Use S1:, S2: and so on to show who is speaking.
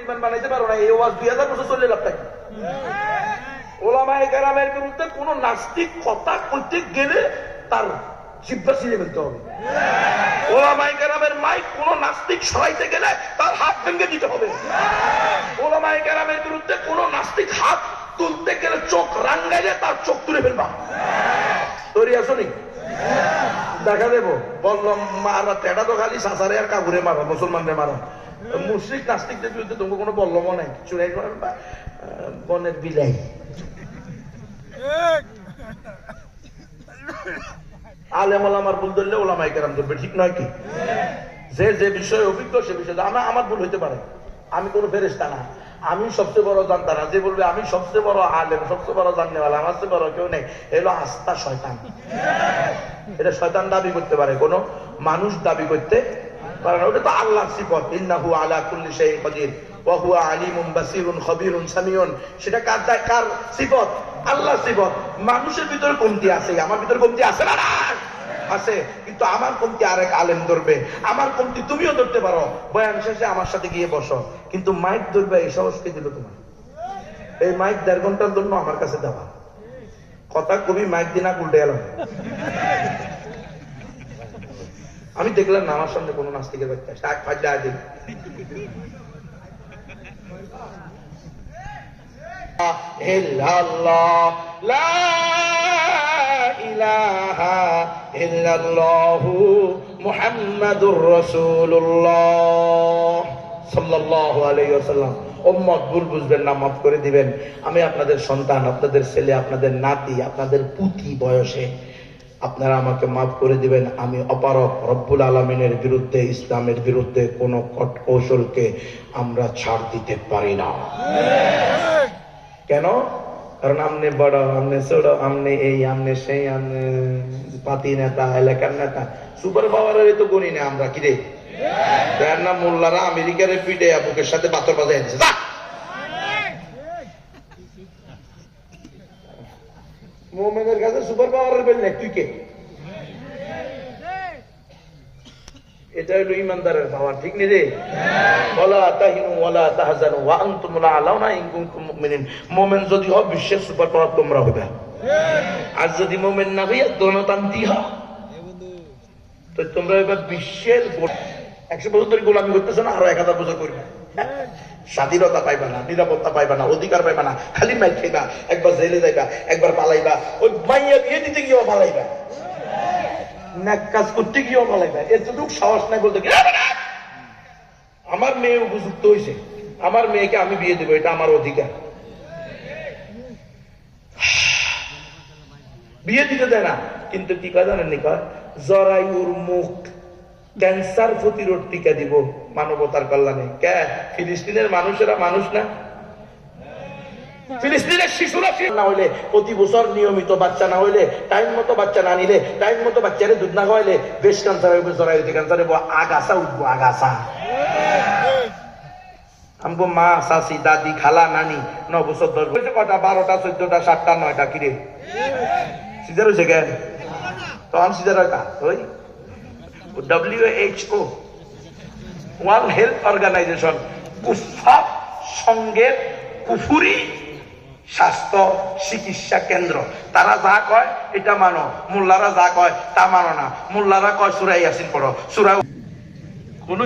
S1: ইমান বানাইতে পারো না, এই ওয়াজ 2000 বছর চলে লাভ থাকে। ওলামায়ে কেরামের বিরুদ্ধে কোন নাস্তিক কথা কইতে গেলে তার জিহ্বা ছিঁড়ে ফেলতে হবে। ওলামায়ে কেরামের মাইক কোন নাস্তিক সরাইতে গেলে তার হাত ভেঙে দিতে হবে। ওলামায়ে কেরামের বিরুদ্ধে কোন নাস্তিক হাত তুলতে গেলে চোখ রাঙ্গাইলে তার চোখ তুলে ফেলবা। তৈরি আছো নি? দেখা দেবো বললাম মারা তেটা তো খালি সাসারে আর কাকুরে মারা, মুসলমানদের মারা। মুশরিক নাস্তিকদের বিরুদ্ধে তোমাকে কোনো বললামও নাই, চুরাই বনের বিলাই। আলেম ওলামার ভুল ধরলে ওলামায়ে কেরাম ধরবে, ঠিক নয় কি? যে যে বিষয়ে অভিজ্ঞ সে বিষয়ে আমার ভুল হইতে পারে, আমি কোনো ফেরেশতা না, আমি সবচেয়ে বড় জানতা না। যে বলবে আমি সবচেয়ে বড় আলেম, সবচেয়ে বড় জাননেওয়ালা, আমার চেয়ে বড় কেউ নেই, এলো আস্থা শয়তান। এটা শয়তান দাবি করতে পারে, কোন মানুষ দাবি করতে পারে না। ওটা তো আল্লাহর সিফত, ইন্নাহু আলা কুল্লি শাইইন কাদির ওয়া হুয়া আলিমুন বাসিরুন খাবীরুন সামিউন। সেটা কার সিফত? আল্লাহর সিফত। মানুষের ভিতরে কমতি আছে, আমার ভিতরে কমতি আছে না? আছে, কিন্তু আমার কমতি আরেক আলেম ধরবে, আমার কমতি তুমিও ধরতে পারো। বয়ান শেষে আমার সাথে গিয়ে বসো, কিন্তু মাইক ধরবে এই সাহস কে দিল তোমার? এই মাইক 1.5 ঘন্টার জন্য আমার কাছে দেওয়া কথা কবি মাইক দিনা উল্টে এলাম। আমি দেখলাম না আমার সামনে কোন নাস্তিকের বাচ্চা শাক ফাজলা দিন। ইল্লাল্লাহ লা ইলাহা ইল্লাল্লাহু মুহাম্মাদুর রাসূলুল্লাহ সাল্লাল্লাহু আলাইহি ওয়াসাল্লাম। উম্মত ভুল বুঝবেন না, মাফ করে দিবেন। আমি আপনাদের সন্তান, আপনাদের ছেলে, আপনাদের নাতি, আপনাদের পুতি বয়সে, আপনারা আমাকে মাফ করে দিবেন। আমি অপারক। রব্বুল আলামিনের বিরুদ্ধে, ইসলামের বিরুদ্ধে কোন কৌশলকে আমরা ছাড় দিতে পারি না। কেন? কারণ আমনে বড়, আমনে ছোট, আমনে এই, আমনে সেই, আমনে পাতি নেতা, এলাকার নেতা, সুপার পাওয়ারের তো গণি না আমরা। কি রে না মোল্লারা আমেরিকার পিঠে বুকের সাথে পাথর বাজায় দিচ্ছে। মোমেনের কাছে সুপার পাওয়ারের বেল নেই, তুই কে? এটা হলো ইমানদারের পাওয়ার, ঠিক নেই রে? ওয়ালা তাহিনু ওয়ালা তাহজানু ওয়া আনতুমুল আলাউনা ইন কুনতুম মুমিনিন। মুমিন যদি হও বিশ্বের সুপার পাওয়ার তোমরা হবে। আর যদি মুমিন না হইয়া গণতান্ত্রিক হও তো তোমরা এবার বিশ্বের 100 বছর ধরে গোলামি করতেছো না, আরো 1000 বছর করবে। স্বাধীনতা পাইবা না, নিরাপত্তা পাইবা না, অধিকার পাইবা না, খালি মাইর খাইবা, একবার জেলে যাইবা, একবার পালাইবা, ওই মাইয়া বিয়ে দিতে গিয়েও পালাইবা, নাক কাজ করতে গিয়েও পালাইবা। এতটুকু সাহস নাই বলতে কি আমার মেয়ে উপযুক্ত হয়েছে, আমার মেয়েকে আমি বিয়ে দেবো, এটা আমার অধিকার। বিয়ে দিতে দেয় না, কিন্তু কি কয় জানেন? নি কয় জরায়ুর মুখ ক্যান্সার প্রতিরোধ টিকা দিব মানবতার কল্যাণে। কে? ফিলিস্তিনের মানুষেরা মানুষ না? ফিলিস্তিনের শিশুরা না হইলে, প্রতি বছর নিয়মিত বাচ্চা না হইলে, টাইম মতো বাচ্চা না নিলে, টাইম মতো বাচ্চারে দুধ না খাওয়াইলে ব্রেস্ট ক্যান্সার হইবে, জরায়ুতে ক্যান্সার হইব, আগাছা উঠবো, আগাছা। আমগো মা, শাশি, দাদি, খালা, নানি 9 বছর 10 বছর কটা 12টা 14টা 7টা 9টা কিরে সিজার হয়েছে কেন? তখন সিজার হয় কা? ওই WHO ওয়ার্ল্ড হেলথ অর্গানাইজেশন কুফফার সঙ্গে কুফুরি স্বাস্থ্য চিকিৎসা কেন্দ্র, তারা যা কয় এটা মানো, মোল্লারা যা কয় তা মানো না। মোল্লারা কয় সূরা ইয়াসিন পড়ো, সূরা কোন